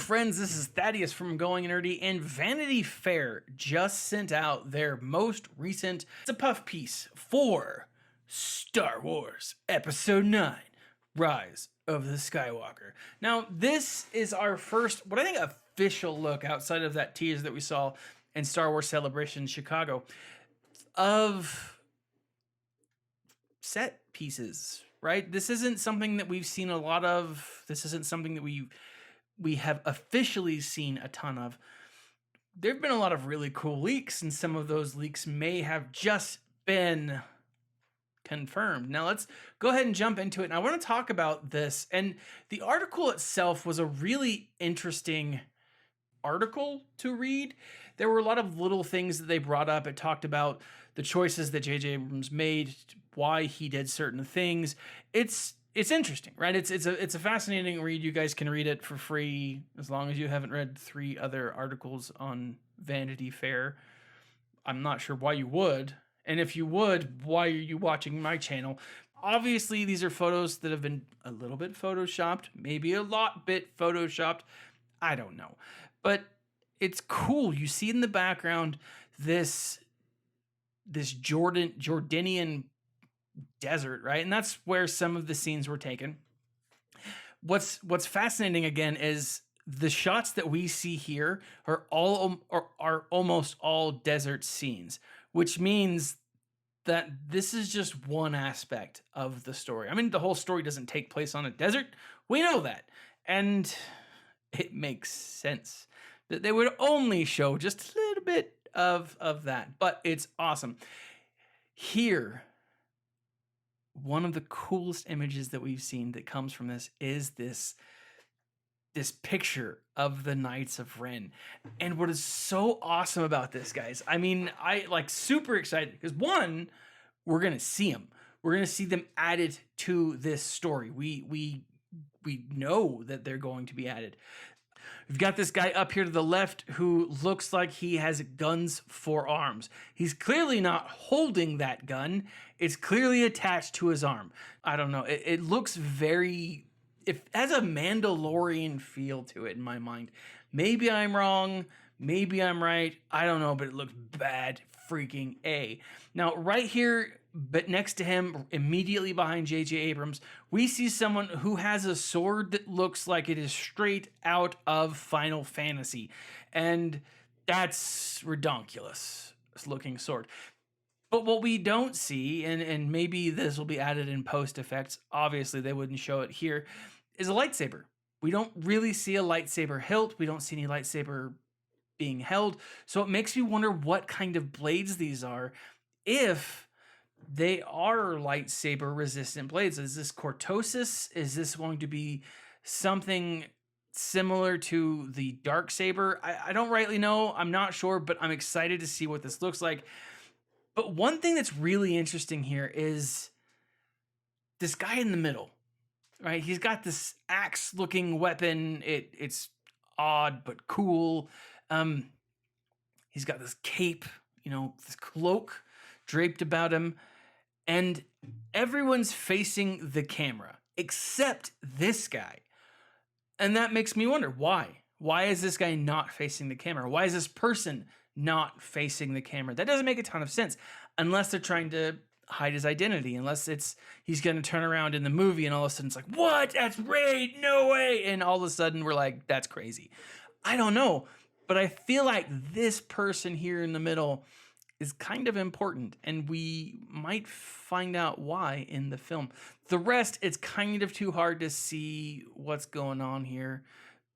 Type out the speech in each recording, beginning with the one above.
friends, this is Thaddeus from Going Nerdy, and Vanity Fair just sent out their most recent puff piece for Star Wars Episode 9, Rise of the Skywalker. Now, this is our first, what I think, official look outside of that teaser that we saw in Star Wars Celebration Chicago of set pieces, right? This isn't something that we've seen a lot of. This isn't something that we have officially seen a ton of. There have been a lot of really cool leaks, and some of those leaks may have just been confirmed. Now let's go ahead and jump into it. And I want to talk about this. And the article itself was a really interesting article to read. There were a lot of little things that they brought up. It talked about the choices that J.J. Abrams made, why he did certain things. It's interesting, right? It's a fascinating read. You guys can read it for free as long as you haven't read 3 other articles on Vanity Fair. I'm not sure why you would. And if you would, why are you watching my channel? Obviously, these are photos that have been a little bit photoshopped, maybe a lot bit photoshopped. I don't know. But it's cool. You see in the background this Jordanian desert, right? And that's where some of the scenes were taken. What's fascinating again is the shots that we see here are almost all desert scenes, which means that this is just one aspect of the story. I mean, the whole story doesn't take place on a desert. We know that. And it makes sense that they would only show just a little bit of that. But it's awesome. Here, one of the coolest images that we've seen that comes from this is this picture of the Knights of Ren. And what is so awesome about this, guys, I mean, I like super excited because one, we're going to see them. We're going to see them added to this story. We know that they're going to be added. We've got this guy up here to the left who looks like he has guns for arms. He's clearly not holding that gun. It's clearly attached to his arm. I don't know. It looks very... It has a Mandalorian feel to it in my mind. Maybe I'm wrong. Maybe I'm right. I don't know, but it looks bad freaking A. Now, right here, but next to him, immediately behind J.J. Abrams, we see someone who has a sword that looks like it is straight out of Final Fantasy. And that's redonkulous looking sword. But what we don't see, and maybe this will be added in post effects, obviously they wouldn't show it here, is a lightsaber. We don't really see a lightsaber hilt. We don't see any lightsaber being held. So it makes me wonder what kind of blades these are, if they are lightsaber resistant blades. Is this cortosis? Is this going to be something similar to the Darksaber? I don't rightly know. I'm not sure, but I'm excited to see what this looks like. But one thing that's really interesting here is this guy in the middle, right? He's got this axe-looking weapon. It's odd but cool. He's got this cape, this cloak draped about him, and everyone's facing the camera except this guy. And that makes me wonder, why? Why is this guy not facing the camera? Why is this person not facing the camera? That doesn't make a ton of sense unless they're trying to hide his identity, unless he's going to turn around in the movie and all of a sudden it's like, what? That's Rey, no way. And all of a sudden we're like, that's crazy. I don't know, but I feel like this person here in the middle is kind of important, and we might find out why in the film. The rest, it's kind of too hard to see what's going on here.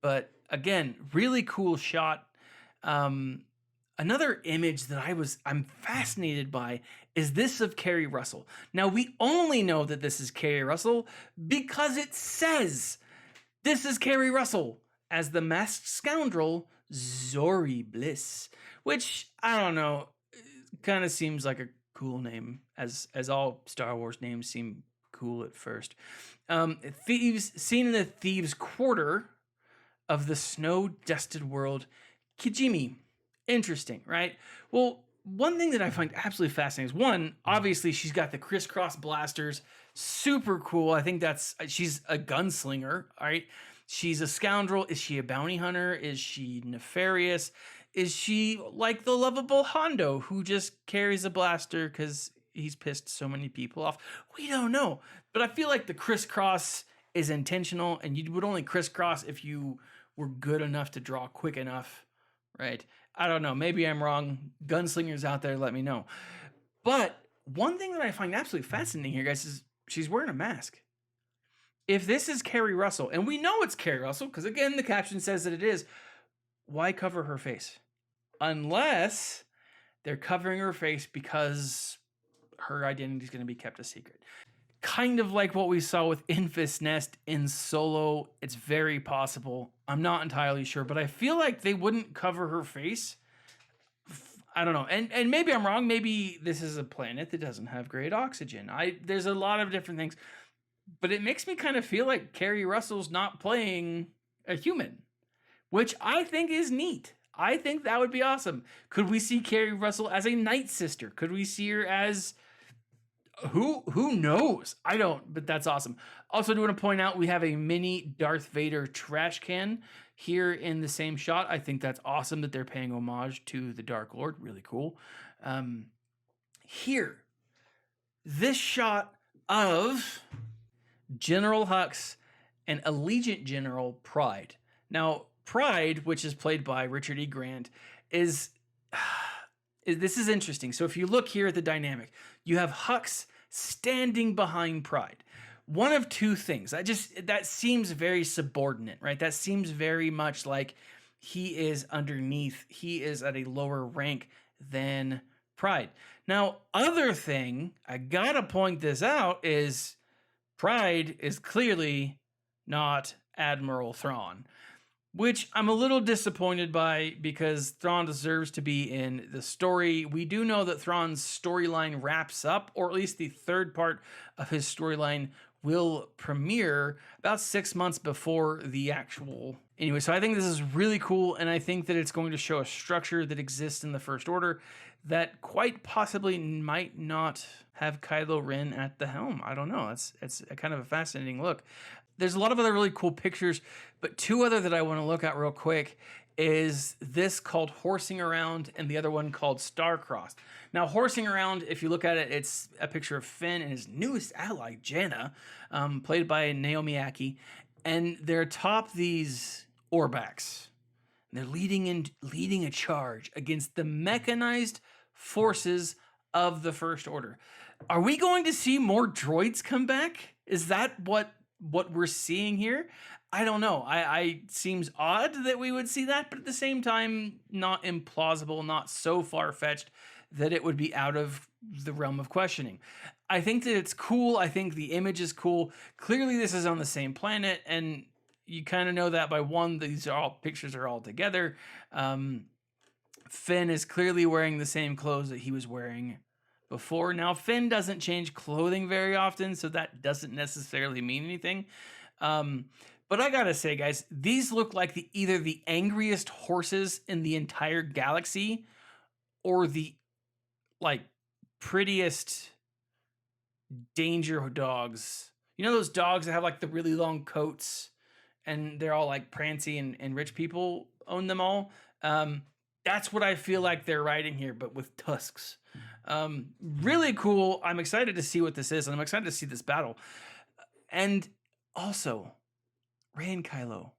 But again, really cool shot. Another image that I'm fascinated by is this of Kerry Russell. Now, we only know that this is Kerry Russell because it says this is Kerry Russell as the masked scoundrel Zori Bliss, which, I don't know, kind of seems like a cool name, as all Star Wars names seem cool at first. Thieves seen in the Thieves' Quarter of the snow-dusted world Kijimi. Interesting, right? Well, one thing that I find absolutely fascinating is, one, obviously she's got the crisscross blasters, super cool. I think she's a gunslinger, all right? She's a scoundrel. Is she a bounty hunter? Is she nefarious? Is she like the lovable Hondo who just carries a blaster because he's pissed so many people off? We don't know. But I feel like the crisscross is intentional, and you would only crisscross if you were good enough to draw quick enough, right? I don't know. Maybe I'm wrong. Gunslingers out there, let me know. But one thing that I find absolutely fascinating here, guys, is she's wearing a mask. If this is Carrie Russell, and we know it's Carrie Russell, because again, the caption says that it is, why cover her face? Unless they're covering her face because her identity is going to be kept a secret. Kind of like what we saw with Infest Nest in Solo. It's very possible. I'm not entirely sure, but I feel like they wouldn't cover her face. I don't know. And maybe I'm wrong. Maybe this is a planet that doesn't have great oxygen. There's a lot of different things. But it makes me kind of feel like Carrie Russell's not playing a human, which I think is neat. I think that would be awesome. Could we see Carrie Russell as a Night Sister? Could we see her as who knows? I don't, but that's awesome. Also, do want to point out we have a mini Darth Vader trash can here in the same shot. I think that's awesome that they're paying homage to the Dark Lord. Really cool. Here, this shot of General Hux and Allegiant General Pride. Now, Pride, which is played by Richard E. Grant, this is interesting. So if you look here at the dynamic, you have Hux standing behind Pride. One of two things. That seems very subordinate, right? That seems very much like he is underneath. He is at a lower rank than Pride. Now, other thing, I gotta point this out, is Pride is clearly not Admiral Thrawn, which I'm a little disappointed by because Thrawn deserves to be in the story. We do know that Thrawn's storyline wraps up, or at least the third part of his storyline will premiere about 6 months before the actual. Anyway, so I think this is really cool, and I think that it's going to show a structure that exists in the First Order that quite possibly might not have Kylo Ren at the helm. I don't know. It's a kind of a fascinating look. There's a lot of other really cool pictures, but two other that I want to look at real quick is this called Horsing Around and the other one called Star-Crossed. Now, Horsing Around, if you look at it, it's a picture of Finn and his newest ally, Janna, played by Naomi Ackie, and they're atop these Orbaks. They're leading a charge against the mechanized forces of the First Order. Are we going to see more droids come back? Is that what we're seeing here? I don't know. I seems odd that we would see that, but at the same time, not implausible, not so far-fetched that it would be out of the realm of questioning. I think that it's cool. I think the image is cool. Clearly, this is on the same planet, and you kind of know that by one, pictures are all together. Finn is clearly wearing the same clothes that he was wearing before. Now, Finn doesn't change clothing very often, so that doesn't necessarily mean anything. But I gotta say, guys, these look like either the angriest horses in the entire galaxy or the prettiest danger dogs. You know those dogs that have the really long coats and they're all prancy and rich people own them all? That's what I feel like they're riding here, but with tusks. Really cool. I'm excited to see what this is, and I'm excited to see this battle. And also, Rey and Kylo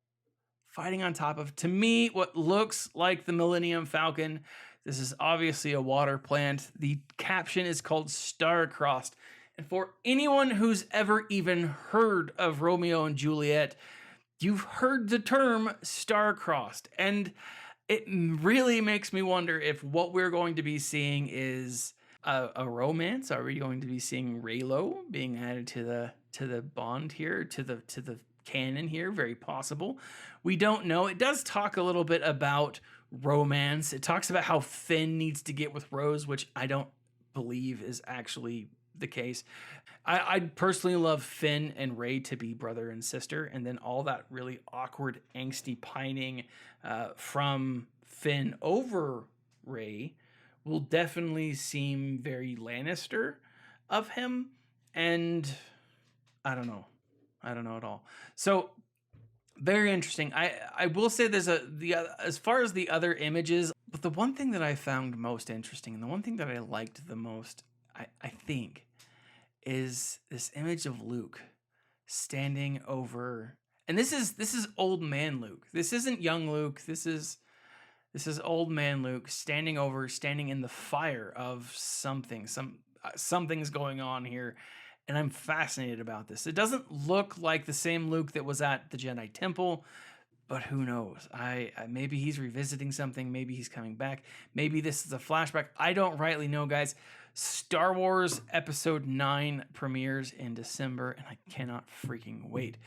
fighting on top of, to me, what looks like the Millennium Falcon. This is obviously a water plant. The caption is called Star-Crossed. And for anyone who's ever even heard of Romeo and Juliet, you've heard the term Star-Crossed. And it really makes me wonder if what we're going to be seeing is a romance. Are we going to be seeing Reylo being added to the bond here, to the canon here? Very possible. We don't know. It does talk a little bit about romance. It talks about how Finn needs to get with Rose, which I don't believe is actually the case. I'd personally love Finn and Rey to be brother and sister, and then all that really awkward, angsty pining from Finn over Rey will definitely seem very Lannister of him, and I don't know at all. So Very interesting. I will say there's as far as the other images, but the one thing that I found most interesting and the one thing that I liked the most, I think, is this image of Luke standing over, and this is old man Luke. This isn't young Luke. This is old man Luke standing in the fire of something. Something's going on here, and I'm fascinated about this. It doesn't look like the same Luke that was at the Jedi Temple, but who knows? I maybe he's revisiting something. Maybe he's coming back. Maybe this is a flashback. I don't rightly know, guys. Star Wars Episode 9 premieres in December, and I cannot freaking wait.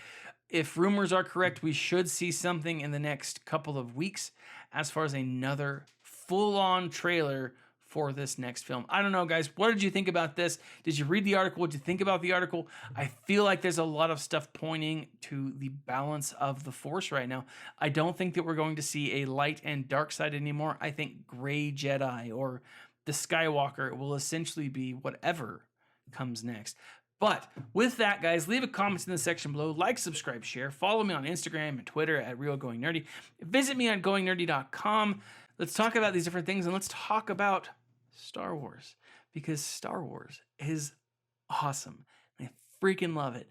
If rumors are correct, we should see something in the next couple of weeks as far as another full-on trailer for this next film. I don't know, guys. What did you think about this? Did you read the article? What did you think about the article? I feel like there's a lot of stuff pointing to the balance of the Force right now. I don't think that we're going to see a light and dark side anymore. I think gray Jedi or the Skywalker will essentially be whatever comes next. But with that, guys, leave a comment in the section below. Like, subscribe, share. Follow me on Instagram and Twitter at RealGoingNerdy. Visit me on goingnerdy.com. Let's talk about these different things, and let's talk about Star Wars, because Star Wars is awesome. I freaking love it.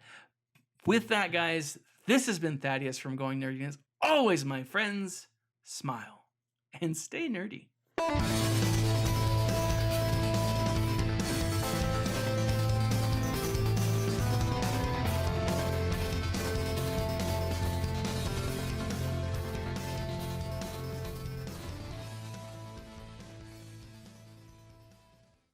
With that, guys, this has been Thaddeus from Going Nerdy. As always, my friends, smile and stay nerdy.